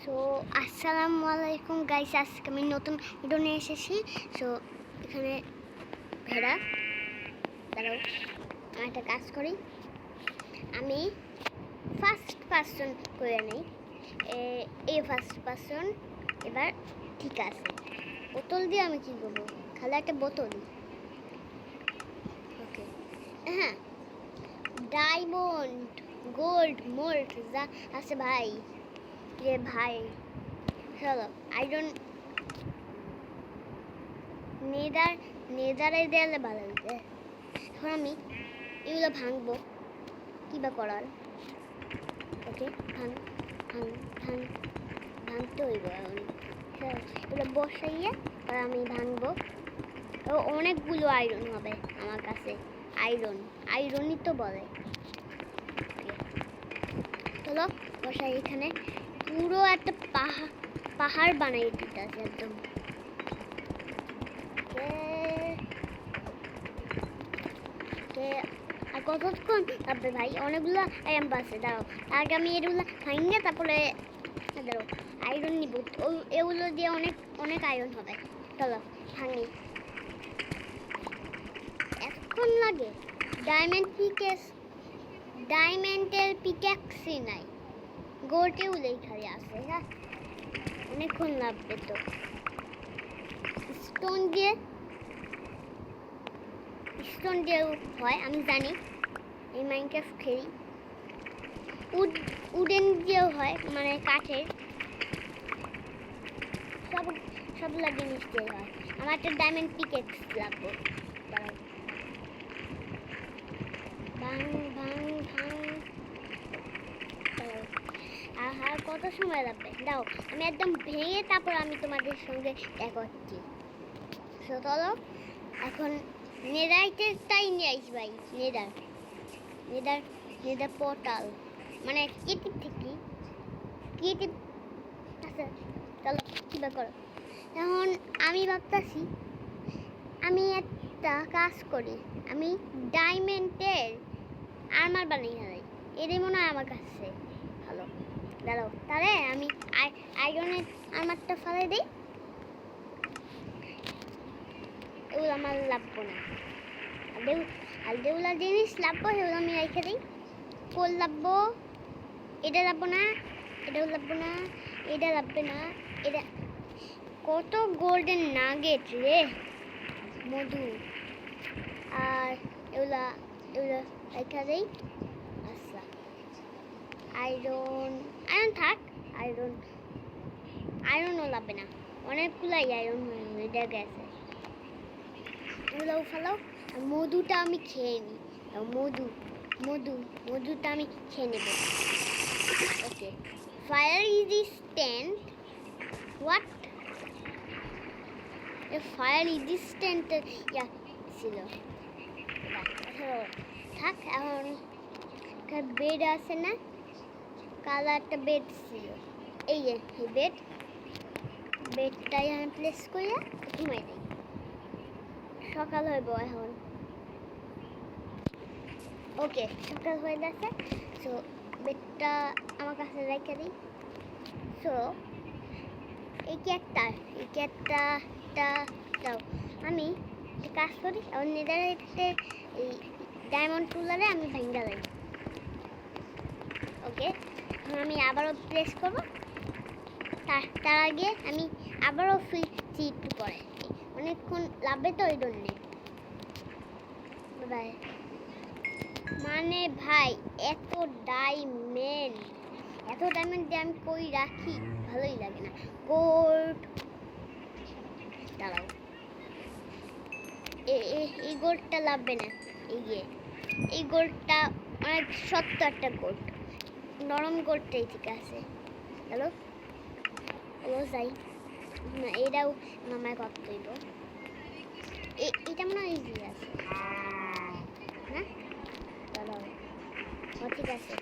So আসসালামু আলাইকুম guys, আজকে আমি নতুন ভিডিও নিয়ে এসেছি। সো এখানে ভেড়া দাঁড়াও, আমি একটা কাজ করি, আমি ফার্স্ট পারসন করে নিই। এই ফার্স্ট পারসন এবার ঠিক আছে। বোতল দিয়ে আমি কী করবো? খালি একটা বোতল। ওকে, হ্যাঁ, ডায়মন্ড, গোল্ড, মোল্ড যা আছে ভাই, রে ভাই, চলো আয়রন নেদারে দেয়ালে ভালো হয়েছে। এখন আমি এগুলো ভাঙবো, কী বা করার। ওকে, ভাঙতে হইব এখন। এগুলো বসাইয়ে আর আমি ভাঙবো। ও অনেকগুলো আয়রন হবে আমার কাছে। আয়রনই তো বলে। চলো বসাই। এখানে পুরো একটা পাহাড় বানাই দিতে আছে একদম। আর কতক্ষণ লাগবে ভাই? অনেকগুলো আয়রন আছে। দাঁড়াও, আগে আমি এগুলো ভাঙিয়ে তারপরে দাঁড়াও আয়রন নিব। এগুলো দিয়ে অনেক আয়রন হবে। চলো ভাঙি। এতক্ষণ লাগে? ডায়মন্ডের পিক্যাক্সই নাই, গোটেও লেখাই আছে। হ্যাঁ, অনেকক্ষণ লাগবে তো। স্টোন দিয়েও হয়, আমি জানি, এই মাইনক্রাফট খেলি। উডেন দিয়েও হয়, মানে কাঠের। সবগুলা জিনিস দিয়ে হয়। আমার একটা ডায়মন্ড পিকেক্স লাগবে। দাঁড়াও, ভাঙ। আহা, কত সময় লাগবে? দাও আমি একদম ভেঙে তারপর আমি তোমাদের সঙ্গে দেখা হচ্ছি। চলো এখন নেদারটাই নিয়ে আসি ভাই। নেদার পোর্টাল, মানে ক্রিয়েটিভ থেকে ক্রিয়েটিভ। আচ্ছা চলো কীভাবে করো। এখন আমি ভাবতেছি আমি একটা কাজ করি, আমি ডায়মন্ডের আর্মার বানিয়ে ফেলাই। এটাই মনে হয় আমার কাছে ভালো। দাঁড়াও, তাহলে আমি আয়রনের আর্মারটা ফেলে দিই। এগুলো আমার লাগবো না, আর যেগুলো জিনিস লাগবো সেগুলো আমি রেখে দিই। কোল লাগবো, এটা লাগবো না, এটাও লাগবো না, এটা লাগবে না, এটা। কত গোল্ডেন নাগেট রে, মধু। আর এগুলো রেখে দিই। আচ্ছা, আয়রন থাক। আয়রনও লাগবে না, অনেকগুলাই আয়রন হয়ে গেছে। এগুলোও ফেলাও। মধুটা আমি খেয়ে নিই। মধুটা আমি খেয়ে নেব। Okay, fire resistant. What? Fire resistant ছিল। থাক। এখন বেড আছে না, কালো একটা বেড ছিল। এই যে বেডটাই আমি প্লেস করে ঘুমাই দিই। সকাল হইব এখন। ওকে, সকাল হয়ে গেছে। সো বেডটা আমার কাছে রেখে দিই। সো এই কেকটা দাও। আমি কাজ করি। এখন নেদারহাইটে এই ডায়মন্ড টুলারে আমি ভেঙে দিই। ওকে, এখন আমি আবারও প্লেস করবো। তার আগে আমি আবারও ফিরছি একটু পরে। অনেকক্ষণ লাগবে তো, ওই জন্যে। বাই। মানে ভাই, এত ডায়মন্ড দিয়ে আমি কই রাখি? ভালোই লাগে না। গোল্ড, দাঁড়াও, এই গোল্ডটা লাগবে না। এই গোল্ডটা অনেক শক্ত একটা গোল্ড, নরম গোল্ডটাই ঠিক আছে। হ্যালো যাই না, এটাও নামায় কত হইব। এটা মনে হয় ইজি আছে না? দাঁড়াও, ঠিক আছে।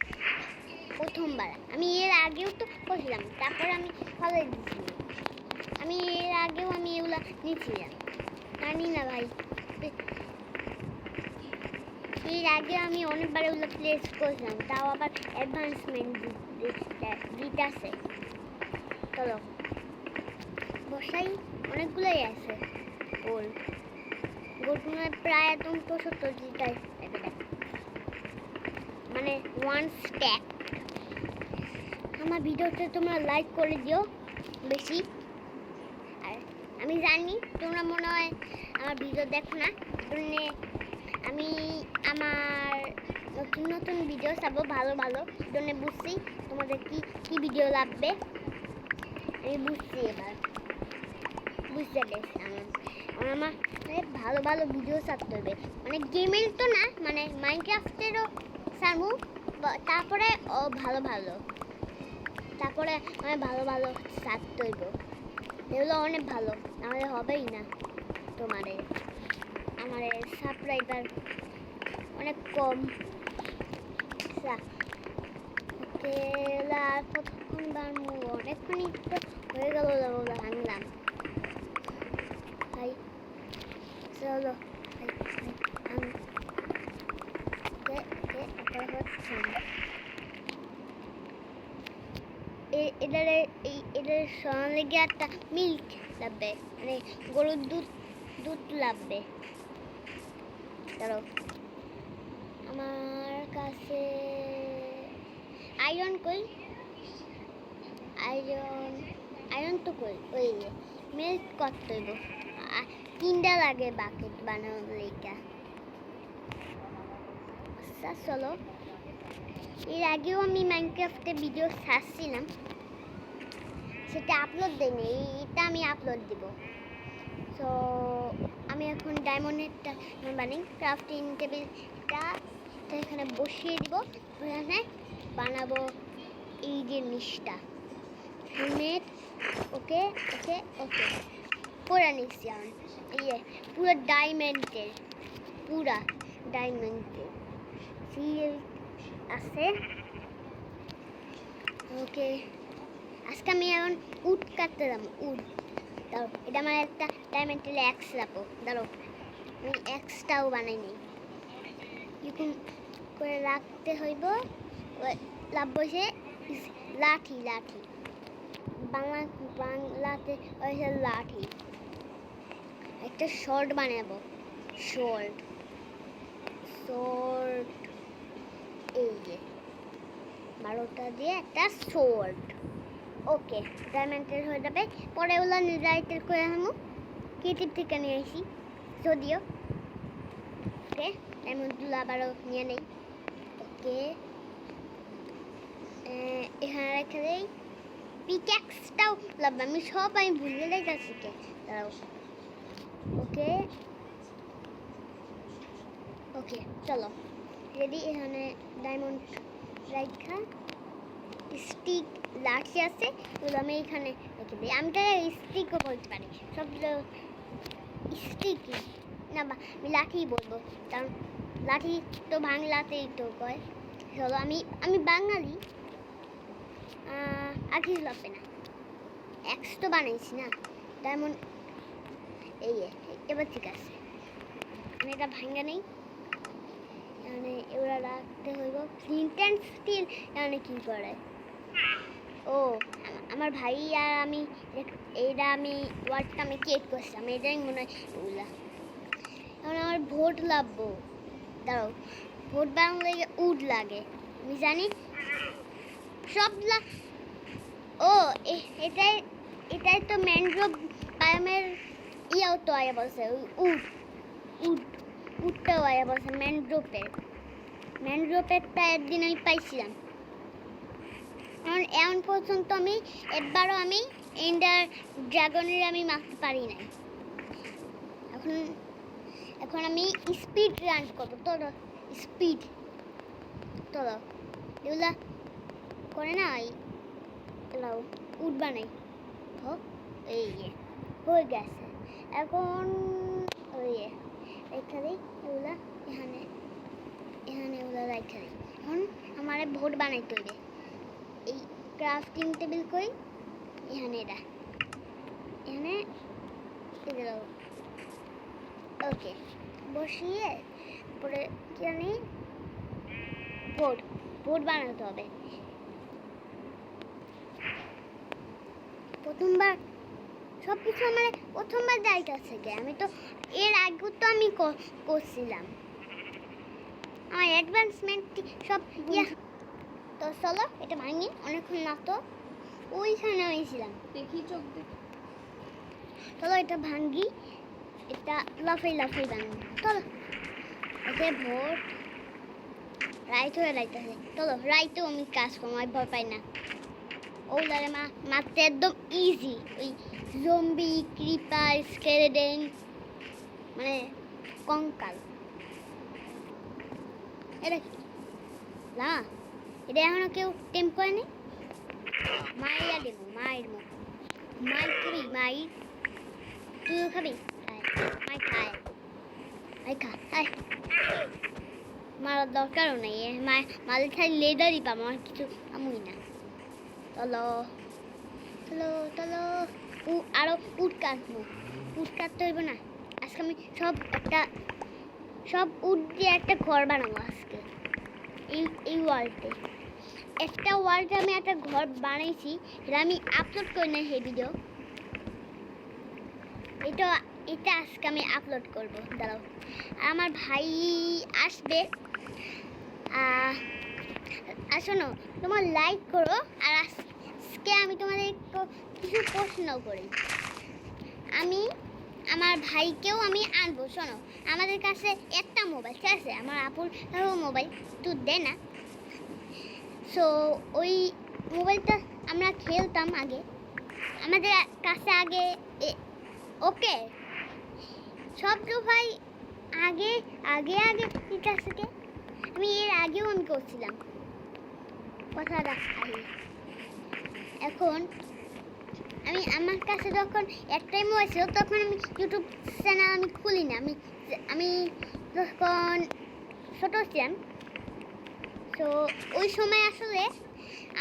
প্রথমবার আমি এর আগেও তো করছিলাম, তারপর আমি ফলে দিয়েছিলাম। আমি এর আগেও এগুলা নিয়েছিলাম, জানি না ভাই। এর আগে আমি অনেকবার এগুলো প্লেস করছিলাম, তাও আবার অ্যাডভান্সমেন্ট দিতে আছে। চলো বসাই। অনেকগুলোই আছে গোল গোলগুলো প্রায় একদম ৭৪টাই মানে 1 স্ট্যাক। আমার ভিডিওতে তোমরা লাইক করে দিও বেশি। আর আমি জানি তোমরা মনে হয় আমার ভিডিও দেখো না, জন্যে আমি আমার নতুন নতুন ভিডিও চাবো ভালো ভালো, জন্য বুঝছি তোমাদের কি কি ভিডিও লাগবে। আমি বুঝছি এবার বুঝতে পেরেছি আমার ভালো ভালো ভিডিও ছাড়তে হবে, মানে গেমের তো না, মানে মাইনক্রাফটেরও ছাড়বো। তারপরে ভালো ভালো তারপরে আমি ভালো ভালো ছাড়তে হইব, এগুলো অনেক ভালো, নাহলে হবেই না। তোমাদের আমার সাবস্ক্রাইবার অনেক কম। ওকে আর কতক্ষণ বাড়বো, অনেকক্ষণই তো হয়ে গেল ভাঙলাম। হাই চলো এটার সঙ্গে একটা মিল্ক লাগবে, মানে গরুর দুধ দুধ লাগবে। চলো আমার কাছে আয়রন কই, আয়রন তো কই, ওই মিল্ক করতে হইব। 3টা লাগে বাকেট বানানোর লেগা। আচ্ছা চলো, এর আগেও আমি মাইনক্রাফটে ভিডিও ছাড়ছিলাম, সেটা আপলোড দেয়নি, এটা আমি আপলোড দিব। সো আমি এখন ডায়মন্ডেরটা বানাই, ক্রাফটিং টেবিলটা এখানে বসিয়ে দিব, এখানে বানাবো এই জিনিসটা হেলমেট। ওকে ওকে ওকে করে নিচ্ছি আমি, এই পুরো ডায়মন্ডের সিল আছে। ওকে আজকে আমি এখন উড কাটতে যাবো, উড। দাঁড়ো, এটা আমার একটা ডায়মন্ডের এক্স রাখো, দাঁড়ো আমি এক্সটাও বানাই নিই, এরকম করে রাখতে হইব। লাভ সে লাঠি, বাংলাতে হয়েছে লাঠি। একটা শর্ট বানাবো, শর্ট এই যে 12টা দিয়ে একটা শর্ট। ওকে ডায়মন্ডের হয়ে যাবে, পরে ওগুলো নিজেরাইটের করে আনবো, ক্রিয়েটিভ থেকে নিয়ে আসি যদিও। ওকে ডায়মন্ডগুলো আবারও নিয়ে নেই। ওকে এখানে রেখে দেই, পিক্যাক্সটাও লাগবে, আমি ভুলে যাচ্ছি কে, দাঁড়াও। ওকে ওকে চলো রেডি। এখানে ডায়মন্ড রাখা, স্টিক লাঠি আছে, ওগুলো আমি এখানে রেখে দিই। আমি তো স্টিকও বলতে পারি, সব স্টিকই না, আমি লাঠিই বলবো, কারণ লাঠি তো বাংলাতেই তো কয়। চলো আমি বাঙালি, আর কিছু লাগবে না, এক্স তো বানাইছি না ডায়মন্ড। এই এবার ঠিক আছে, আমি এটা ভাঙা নেই, মানে এগুলো রাখতে হইব। ফ্লিন্ট অ্যান্ড স্টিল মানে কী করে? ও আমার ভাই আর আমি এইটা ওয়ার্ডটা আমি ক্রিয়েট করছিলাম, এটাই মনে হয় ওগুলা। এখন আমার ভোট লাগবো, দাঁড়াও ভোট বানানোর লাগে উড লাগে, আমি জানি সব ও এটাই তো ম্যানগ্রোভ বায়োমের ইয়াও তো আয়া বলছে, উডটাও আয়া বলছে ম্যানগ্রোভেরটা একদিন আমি পাইছিলাম। এখন পর্যন্ত আমি একবারও এন্ডার ড্রাগনের আমি মারতে পারি নাই। এখন আমি স্পিড রান করবো, তোর স্পিড তোলো এগুলা করে না, উড বানাই এই হয়ে গেছে। এখন ওই রেখে দিই এগুলা, এখানে এগুলো রেখে দিই। এখন আমার ভোট বানাইতে হইবে, এই ক্রাফটিং টেবিল কই, এখানে এখানে ওকে বসিয়ে পরে কি জানি ভোট বানাতে হবে। প্রথমবার সব কিছু আমার প্রথমবার যাইতেছে গে। আমি তো এর আগে তো আমি করছিলাম আমার অ্যাডভান্সমেন্ট সব তো চলো এটা ভাঙি অনেকক্ষণ না তো ওইখানে হয়েছিলাম দেখি চোখ দেখি চলো এটা ভাঙ্গি এটা লাফাই লাফাই ভাঙি চলো ওকে ভোট রাইট হয়ে রাইতেছে চলো রাইতেও আমি কাজ করবো আমি ভয় পাই না ওগুলারে মারতে একদম ইজি ওই জম্বি ক্রিপার স্কেলেটন মানে কঙ্কাল এটা কি না এটা এখনো কেউ টেম্প করেনি মাইয়া দেবো মায়ের মুখ মাই খাবি মাই তুইও খাবি মাই খায় মাই খা হায় মারার দরকারও নেই মালে খালি লেদারই পাবো আমার কিছু আমুই না চলো চলো চলো আরো উট কাটবো উট কাটতে হইব না আজকে আমি সব উট দিয়ে একটা ঘর বানাবো আজকে এই ওয়ার্ল্ডে একটা ওয়ার্ল্ডে আমি একটা ঘর বানাইছি এটা আমি আপলোড করি না সেই ভিডিও এটা আজকে আমি আপলোড করবো দাঁড়াও আর আমার ভাই আসবে আর শোনো তোমার লাইক করো আর আজকে আমি তোমাদের কিছু প্রশ্ন করি আমি আমার ভাইকেও আমি আনবো শোনো আমাদের কাছে একটা মোবাইল ঠিক আছে আমার আপুর মোবাইল তো দে না সো ওই মোবাইলটা আমরা খেলতাম আগে আমাদের কাছে আগে ওকে সব তো ভাই আগে আগে আগে ঠিক আছে আমি এর আগেও আমি করছিলাম কথা রাখি এখন আমি আমার কাছে যখন একটাই মোবাইল ছিল তখন আমি ইউটিউব চ্যানেল আমি খুলি না আমি যখন ছোটো ছিলাম তো ওই সময় আসলে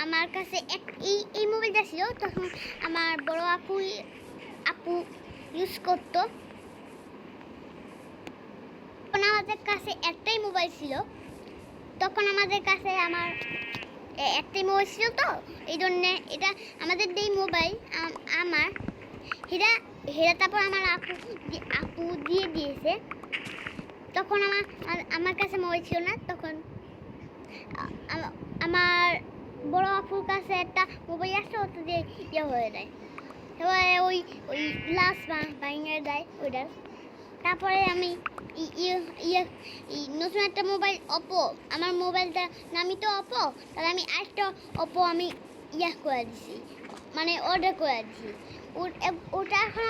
আমার কাছে এই মোবাইলটা ছিল তখন আমার বড় আপু ইউজ করতো তখন আমাদের কাছে একটাই মোবাইল ছিল তখন আমাদের কাছে আমার একটাই মোবাইল ছিল তো এই জন্যে এটা আমাদের যেই মোবাইল আমার হেরা তারপর আমার আপু দিয়ে দিয়েছে তখন আমার কাছে মোবাইল ছিল না তখন আমার বড় আপুর কাছে একটা মোবাইল আসছে ওটা দিয়ে ইয়ে হয়ে যায় এবারে ওই গ্লাস ভাঙিয়ে দেয় ওইটার তারপরে আমি নতুন একটা মোবাইল অপো আমার মোবাইলটা নামি তো অপো তাহলে আমি আরেকটা অপো আমি করে দিছি মানে অর্ডার করে দিছি ওটা এখন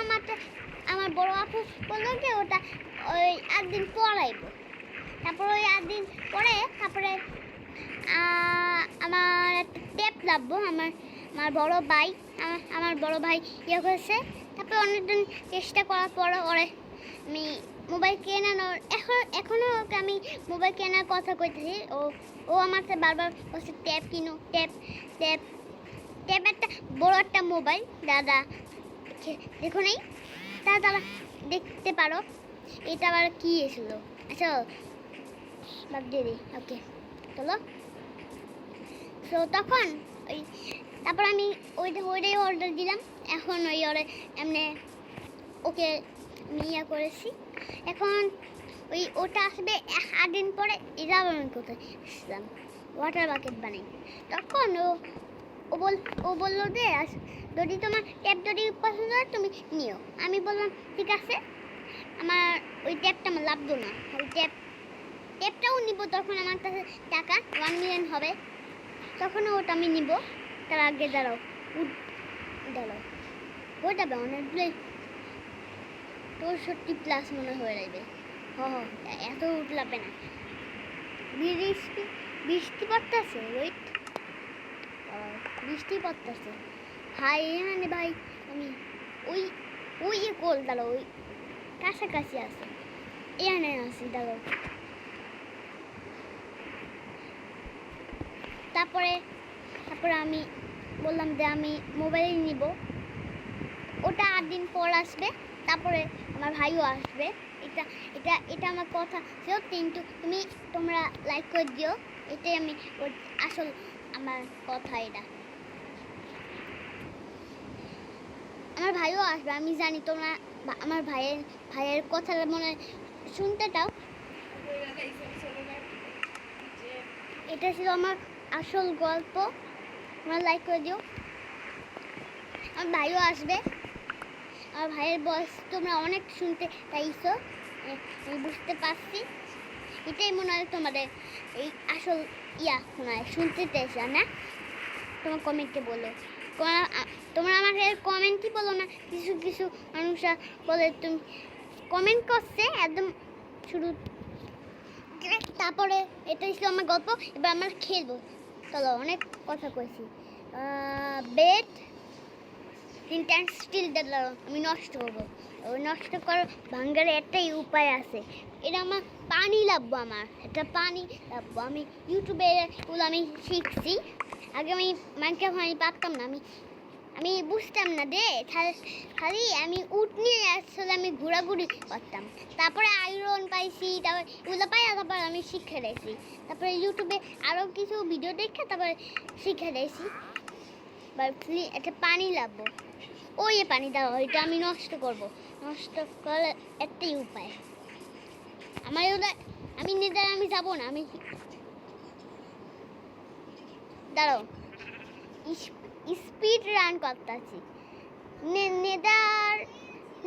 আমার বড় আপু বললো যে ওটা ওই 8 দিন পর আইব তারপরে ওই 8 দিন পরে তারপরে আমার একটা ট্যাব লাগবো আমার বড় ভাই করেছে তারপরে অনেকদিন চেষ্টা করার পরে ওরে আমি মোবাইল কেনানোর এখনও আমি মোবাইল কেনার কথা কইতেছি ও আমার সাথে বারবার বলছে ট্যাব কিনো ট্যাব একটা বড় একটা মোবাইল দাদা দেখো নেই দাদা দেখতে পারো এটা আবার কি এসেছিল আচ্ছা বাদ দিয়ে দিই ওকে চলো তো তখন তারপর আমি ওইটাই অর্ডার দিলাম এখন এমনি ওকে নিয়ে করেছি এখন ওটা আসবে 8 দিন পরে এটা আমি কোথায় এসেছিলাম ওয়াটার বাকেট বানাই তখন ও বললো যে যদি তোমার ট্যাপ যদি পছন্দ হয় তুমি নিও আমি বললাম ঠিক আছে আমার ওই ট্যাপটা আমার লাগতো না ওই ট্যাপটাও নিব তখন আমার কাছে টাকা 1 মিলিয়ন হবে তখন ওটা আমি নিব তার আগে দাঁড়াও হয়ে যাবে অনেকগুলোই 64+ মনে হয়ে যাবে এত উঠলাবে না বৃষ্টি পড়তেছে ওয়েট বৃষ্টি পড়তেছে ভাই এখানে ভাই আমি ওই কোল দাঁড়াও ওই কাছাকাছি আছে এখানে আছি দাঁড়াও তারপরে আমি বললাম যে আমি মোবাইল নিব ওটা 8 দিন পর আসবে তারপরে আমার ভাইও আসবে এটা আমার কথা ছিল কিন্তু তোমরা লাইক করে দিও এটাই আমি আসল আমার কথা এটা ভাইও আসবে, আমি জানি তোমরা আমার ভাইয়ের কথাটা মনে শুনতে চাও। এটা ছিল আমার আসল গল্প, তোমরা লাইক করে দিও। আমার ভাইও আসবে, আমার ভাইয়ের বয়স তোমরা অনেক শুনতে চাইছো, আমি বুঝতে পারছি। এটাই মনে হয় তোমাদের এই আসল মনে হয় শুনতে চাইছো না? তোমার কমেন্টে বলো। তোমরা আমাকে কমেন্টই বলো না, কিছু কিছু মানুষরা বলে তুমি কমেন্ট করছে একদম শুরু। তারপরে এটাই ছিল আমার গল্প, এবার আমরা খেলবো। চলো, অনেক কথা কইছি। বেড তিনটান স্টিল দিলাম, আমি নষ্ট করবো। ওই নষ্ট করার ভাঙ্গার একটাই উপায় আছে, এটা আমার পানি লাগবো, আমার একটা পানি লাগবো। আমি ইউটিউবে এগুলো আমি শিখছি। আগে আমি মাইনক্রাফট আমি পারতাম না, আমি বুঝতাম না রে, খালি আমি উঠ নিয়ে আসলে আমি ঘোরাঘুরি করতাম। তারপরে আয়রন পাইছি, তারপরে এগুলো পাই, তারপর আমি শিখে দিয়েছি। তারপরে ইউটিউবে আরও কিছু ভিডিও দেখে তারপরে শিখে দিয়েছি। একটা পানি লাগবো, ওই পানি দাও, ওইটা আমি নষ্ট করবো। নষ্ট করার একটাই উপায় আমার এগুলো, আমি নেদার আমি যাবো না, আমি দাঁড়াও স্পিড রান করতেছি। নেদার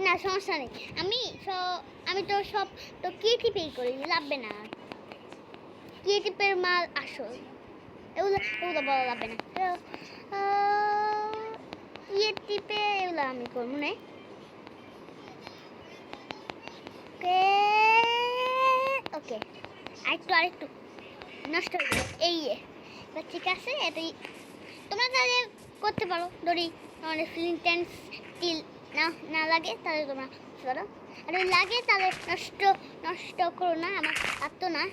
না, সমস্যা নেই, আমি তো সব তো ক্রিয়েটিভই করি, লাগবে না। ক্রিয়েটিভের মাল আসল, এগুলো বলা লাগবে না। ক্রিয়েটিভে এগুলো আমি করবো না। ওকে, আরেকটু নষ্ট হয়ে যাবে। ঠিক আছে, এটাই তোমরা তাহলে করতে পারো। ধরি তোমাদের ফ্লিন্ট স্টিল না লাগে তাহলে তোমরা করো, আর লাগে তাহলে নষ্ট করো না। আমার তো না,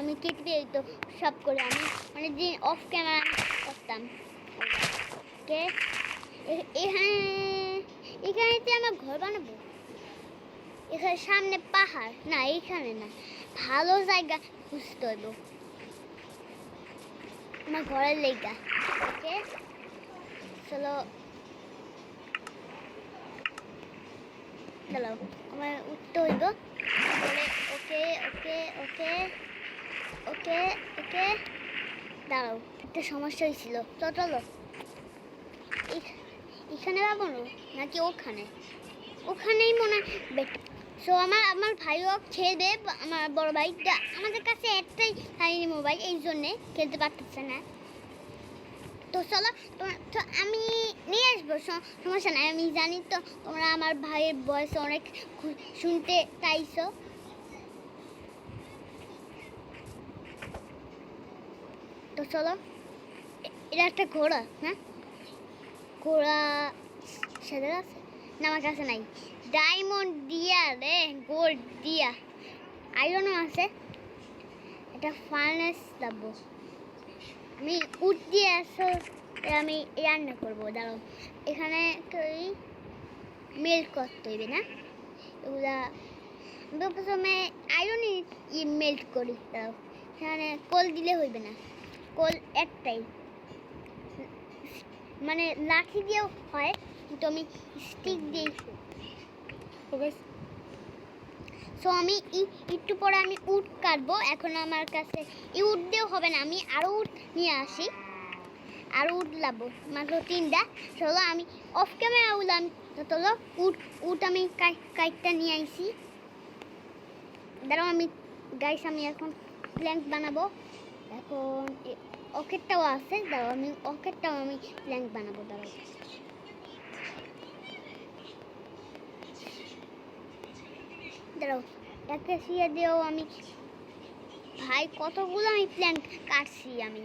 আমি কেটে তো সব করে আমি দিন অফ ক্যামেরা করতাম। ওকে, এখানেতে আমার ঘর বানাবো। এখানে সামনে পাহাড় না, এইখানে না, ভালো জায়গা খুঁজতে হইব আমার ঘরের লেগা। ওকে, চলো দাঁড়াও, আমার উঠতে হইব। ওকে ওকে ওকে ওকে ওকে দাঁড়াও, একটা সমস্যা হয়েছিল। চলো এখানে যাবো নাকি ওখানেই মনে হয় বেটার। সো আমার ভাইও খেলবে, আমার বড় ভাইটা আমাদের কাছে একটাই হারিনি মোবাইল, এই জন্যে খেলতে পারতেছে না। তো চলো, তো আমি নিয়ে আসবো, সমস্যা নাই। আমি জানি তো তোমরা আমার ভাইয়ের বয়স অনেক শুনতে চাইছো। তো চলো, এটা একটা ঘোড়া, হ্যাঁ ঘোড়া সেদের আছে না, আমার কাছে নাই। ডায়মন্ড দিয়া রে, গোল্ড দিয়া, আয়রনও আছে। এটা ফার্নেস দেবো আমি, উঠ দিয়ে আসো, আমি রান্না করবো। দাঁড়াও, এখানে মেল্ট করতে হইবে না, এগুলা প্রথমে আয়রনই মেল্ট করি। দাঁড়াও, এখানে কোল দিলে হইবে না, কোল একটাই, মানে লাঠি দিয়েও হয়, কিন্তু আমি স্টিক দিই। সো আমি একটু পরে আমি উট কাটবো। এখন আমার কাছে উট দিয়েও হবে না, আমি আরও উট নিয়ে আসি, আরও উট লাগবো, মাত্র 3টা। চলো আমি অফ ক্যামেরা উঠলাম। চলো উট আমি কাইটটা নিয়ে আইছি। দাঁড়াও, আমি এখন প্ল্যাঙ্ক বানাবো। এখন অকেরটাও আছে, দাঁড়াও আমি অকেরটাও আমি প্ল্যাঙ্ক বানাবো। দাঁড়াও, একটা শিয়া দিয়েও আমি ভাই কতগুলো আমি প্ল্যাঙ্ক কাটছি আমি।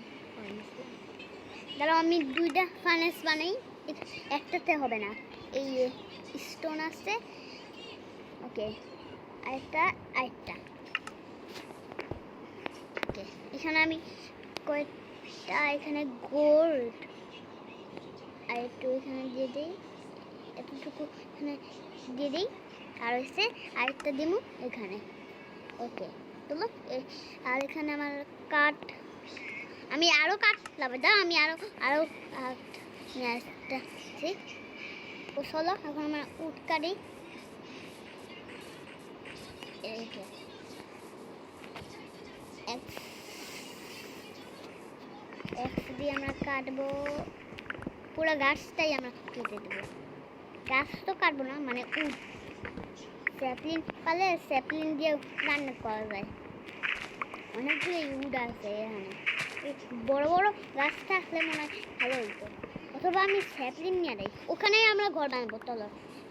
দাঁড়াও, আমি 2টা ফার্নেস বানাই, একটাতে হবে না, এই স্টোন আছে। ওকে, আরেকটা ওকে, এখানে আমি কয়েকটা এখানে গোল্ড আর একটু এখানে দিয়ে দিই, এতটুকু এখানে দিয়ে দিই, আর হচ্ছে আরেকটা দিব এখানে। ওকে, চলো, আর এখানে আমার কাঠ, আমি আরও কাঠ লাগবে। দাও, আমি আরও কাঠ নিয়ে আসতেছি। ও চলো এখন আমরা উট কাটি। এই যে এক্স এক্স দিয়ে আমরা কাটবো, পুরো গাছটাই আমরা কেটে দেবো। গাছ তো কাটবো না, মানে উট, স্যাপলিন পালে স্যাপলিন দিয়ে রান্না করা যায়। অনেকগুলো উড আছে এখানে, বড় বড় গাছ থাকলে মনে হয় ভালো হইতো। অথবা আমি স্যাপলিন নিয়ে যাই, ওখানেই আমরা ঘর বানাবো। চলো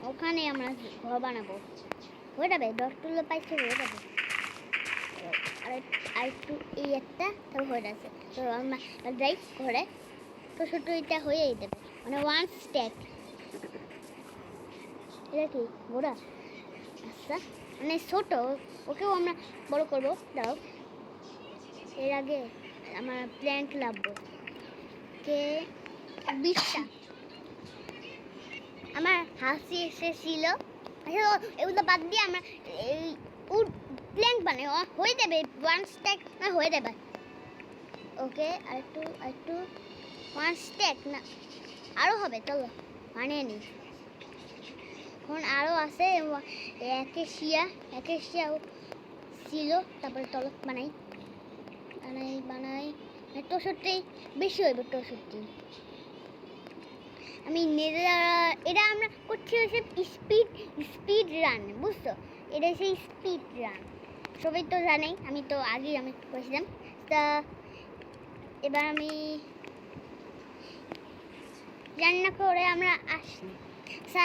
ওখানে আমরা ঘর বানাবো, হয়ে যাবে। 10 টুলো পাইছে, হয়ে যাবে। আর একটু এই একটা তো হয়ে যাচ্ছে। তো আমরা যাই ঘরে, তো ছোট এটা হয়েই দেবে, মানে 1 স্ট্যাক। এটা কি ঘোড়া? আচ্ছা, মানে ছোট, ওকেও আমরা বড় করবো। দাও, এর আগে আমার প্ল্যান্ট লাগবো কে 20টা। আমার হাসি এসেছিল, এগুলো বাদ দিয়ে আমরা এই প্ল্যান্ট বানাই, হয়ে যাবে 1 স্ট্যাক না, হয়ে যাবে। ওকে, আর একটু 1 স্ট্যাক না, আরও হবে। চলো বানিয়ে নিই। এখন আরও আছে একেশিয়াও ছিল। তারপরে তলক বানাই 63, বেশি হইব 63। আমি এটা আমরা করছি হচ্ছে স্পিড রান, বুঝছো? এটা হচ্ছে স্পিড রান, সবাই তো জানেই, আমি তো আগেই আমি করেছিলাম। তা এবার আমি রান্না করে আমরা আসি।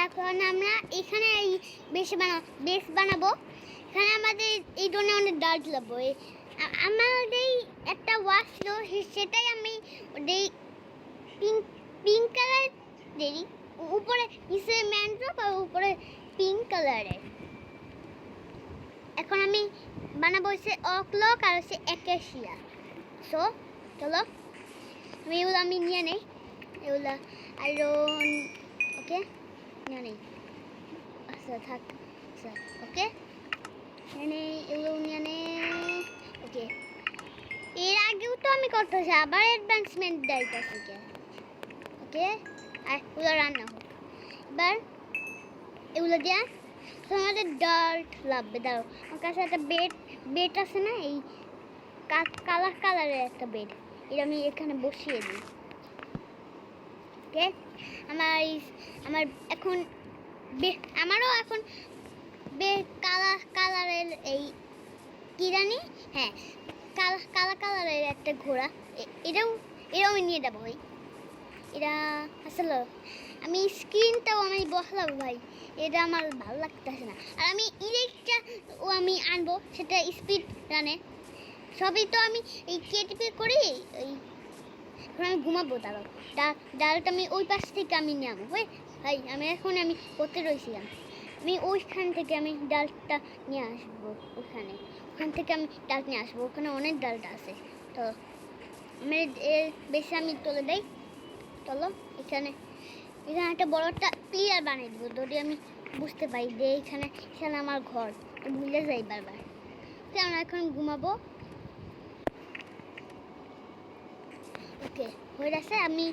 এখন আমরা এখানে বেশ বানাবো। এখানে আমাদের এই ধরনের অনেক ডাল লাগবো। আমাদের একটা ওয়াশ ছিল, সেটাই আমি পিঙ্ক কালার দেই, উপরে নিচে ম্যানড্রপ আর উপরে পিঙ্ক কালারের। এখন আমি বানাবো হচ্ছে অকলক আর হচ্ছে একেশিয়া। সো চলো আমি নিয়ে নেই এগুলা আয়রন। ওকে, নিয়ে নেই। আচ্ছা থাক, আচ্ছা ওকে, এখানে এগুলো নিয়ে নে। ওকে, এর আগেও তো আমি করতেছি, আবার অ্যাডভান্সমেন্ট দিতেছি কে? ওকে, আর এগুলো রান্না হোক। এবার এগুলো দিয়ে আমাদের ডার্ট লাগবে। দাও, আমার কাছে একটা বেড আছে না, এই কালারের একটা বেড, এটা আমি এখানে বসিয়ে দিই। ওকে, আমারও এখন কালারের এই কি জানি, হ্যাঁ কালারের একটা ঘোড়া, এটাও আমি নিয়ে যাবো ভাই। এটা আসলে আমি স্ক্রিনটাও আমি বসালাম ভাই, এটা আমার ভালো লাগতেছে না। আর আমি আমি আনবো, সেটা স্পিড রানে। সবই তো আমি এই কেটিপি করি। এখন আমি ঘুমাবো। ডালটা আমি ওই পাশ থেকে আমি নিয়ে আনবো ভাই। আমি করতে রয়েছিলাম, আমি ওইখান থেকে আমি ডালটা নিয়ে আসবো। ওখান থেকে আমি ডাল নিয়ে আসবো, ওখানে অনেক ডালটা আছে। তো আমি বেশি আমি তুলে দেই। চলো এখানে একটা বড় একটা প্লেয়ার বানিয়ে দেবো, যদি আমি বুঝতে পারি যে এখানে আমার ঘর, ভুলে যাই বারবার। তো আমরা এখন ঘুমাবো। ওকে, হয়ে গেছে। আমি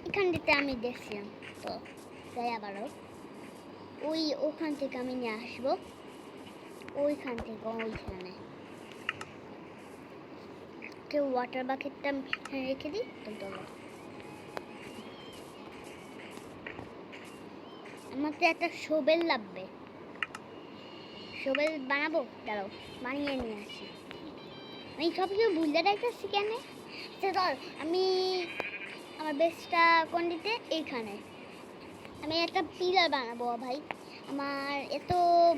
এখান থেকে আমি দেখছিলাম, তো যাই আবারও ওখান থেকে আমি নিয়ে আসবো, ওইখান থেকে ওইখানে ওয়াটার বাকেটটা রেখে দিই। তো চলো, আমাকে একটা শোবেল লাগবে, শোবেল বানাবো। দাঁড়াও, বানিয়ে নিয়ে আসি। আমি সব কিছু বুঝতে চাইতেছি কেন। চল, আমি আমার বেসটা কোন দিতে, এইখানে আমি একটা পিলার বানাবো ভাই। আমার এত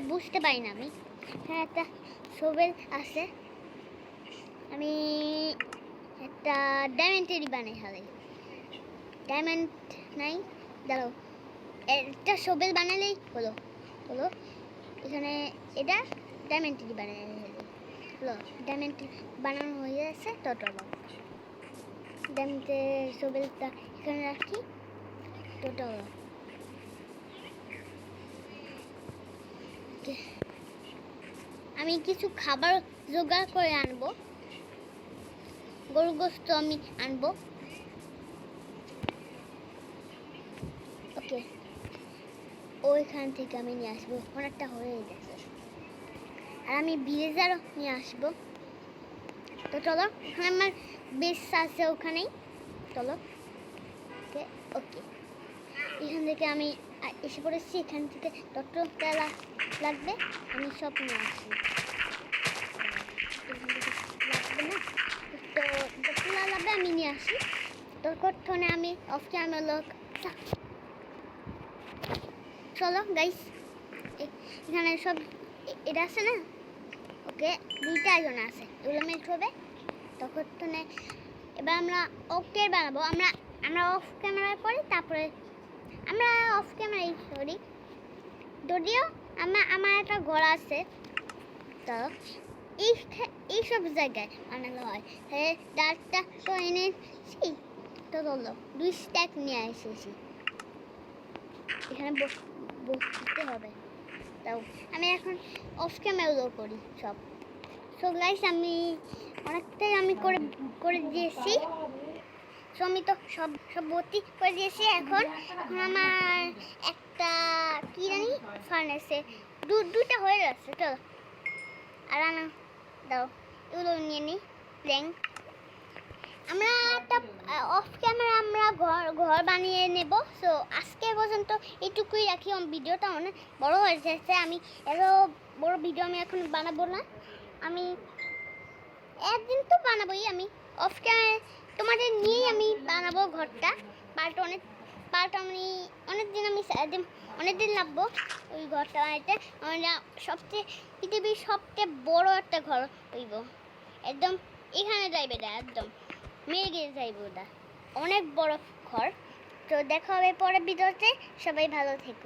বুঝতে পারি না আমি। হ্যাঁ, একটা শোবেল আছে, আমি একটা ডায়মন্ডেরই বানাই। হালে ডায়মন্ড নাই, দাঁড়াও, একটা শোবেল বানালেই হলো। এখানে এটা ডায়মন্ডেরই বানাই হলো। ডায়মন্ড বানানো হয়ে গেছে। তো চলো ডায়মন্ডের শোবেলটা এখানে রাখি। তো চলো আমি কিছু খাবার জোগাড় করে আনবো, গরু গোস্ত আমি আনবো। ওকে, ওইখান থেকে আমি নিয়ে আসবো, অনেকটা হয়ে গেছে। আর আমি ভিলেজারও নিয়ে আসবো। তো চলো, ওখানে আমার বেস আছে, ওখানেই চলো। ওকে ওকে, এখান থেকে আমি এসে পড়েছি। এখান থেকে ডক্টর লাগবে, আমি সব নিয়ে আসি। লাগবে না তো ডক্টর লাগবে, আমি নিয়ে আসি। ততক্ষণে আমি অফ ক্যামেরা লোক। চলো গাইস, এখানে সব এটা আছে না, ওকে 2টা আইকন আছে, এগুলো মেল্ট হবে। ততক্ষণে এবার আমরা ওকে বানাবো। আমরা অফ ক্যামেরায় করি, তারপরে আমরা অফ ক্যামেরায় করি। যদিও আমার একটা ঘর আছে, তো এইসব জায়গায় বানানো হয়। হ্যাঁ, ডালটা তো এনেছি, তো চলো 2 স্ট্যাক নিয়ে এসেছি। এখানে বসতে হবে। তাও আমি এখন অফ ক্যামেরাও করি সব। সো গাইস, আমি অনেকটাই আমি করে দিয়েছি। সো আমি তো সব ভর্তি করে দিয়েছি। এখন আমার একটা কি জানি ফার্নেসে 2টা হয়ে গেছে। চলো আর আনা দাও, এগুলো নিয়ে নিই। প্ল্যাঙ্ক আমরা একটা অফ ক্যামেরা আমরা ঘর বানিয়ে নেব। সো আজকে পর্যন্ত এইটুকুই রাখি। ভিডিওটা অনেক বড় হয়ে যাচ্ছে, আমি এত বড় ভিডিও আমি এখন বানাবো না। আমি একদিন তো বানাবোই, আমি অফ ক্যামেরা তোমাদের নিয়েই আমি বানাবো ঘরটা। আমি অনেকদিন অনেকদিন লাগবো ওই ঘরটা বানাইতে। আমরা পৃথিবীর সবচেয়ে বড় একটা ঘর হইব। একদম এখানে যাইবে না, একদম মেঘে যাইব, ওটা অনেক বড় ঘর। তো দেখা হবে পরের ভিডিওতে। সবাই ভালো থেকো।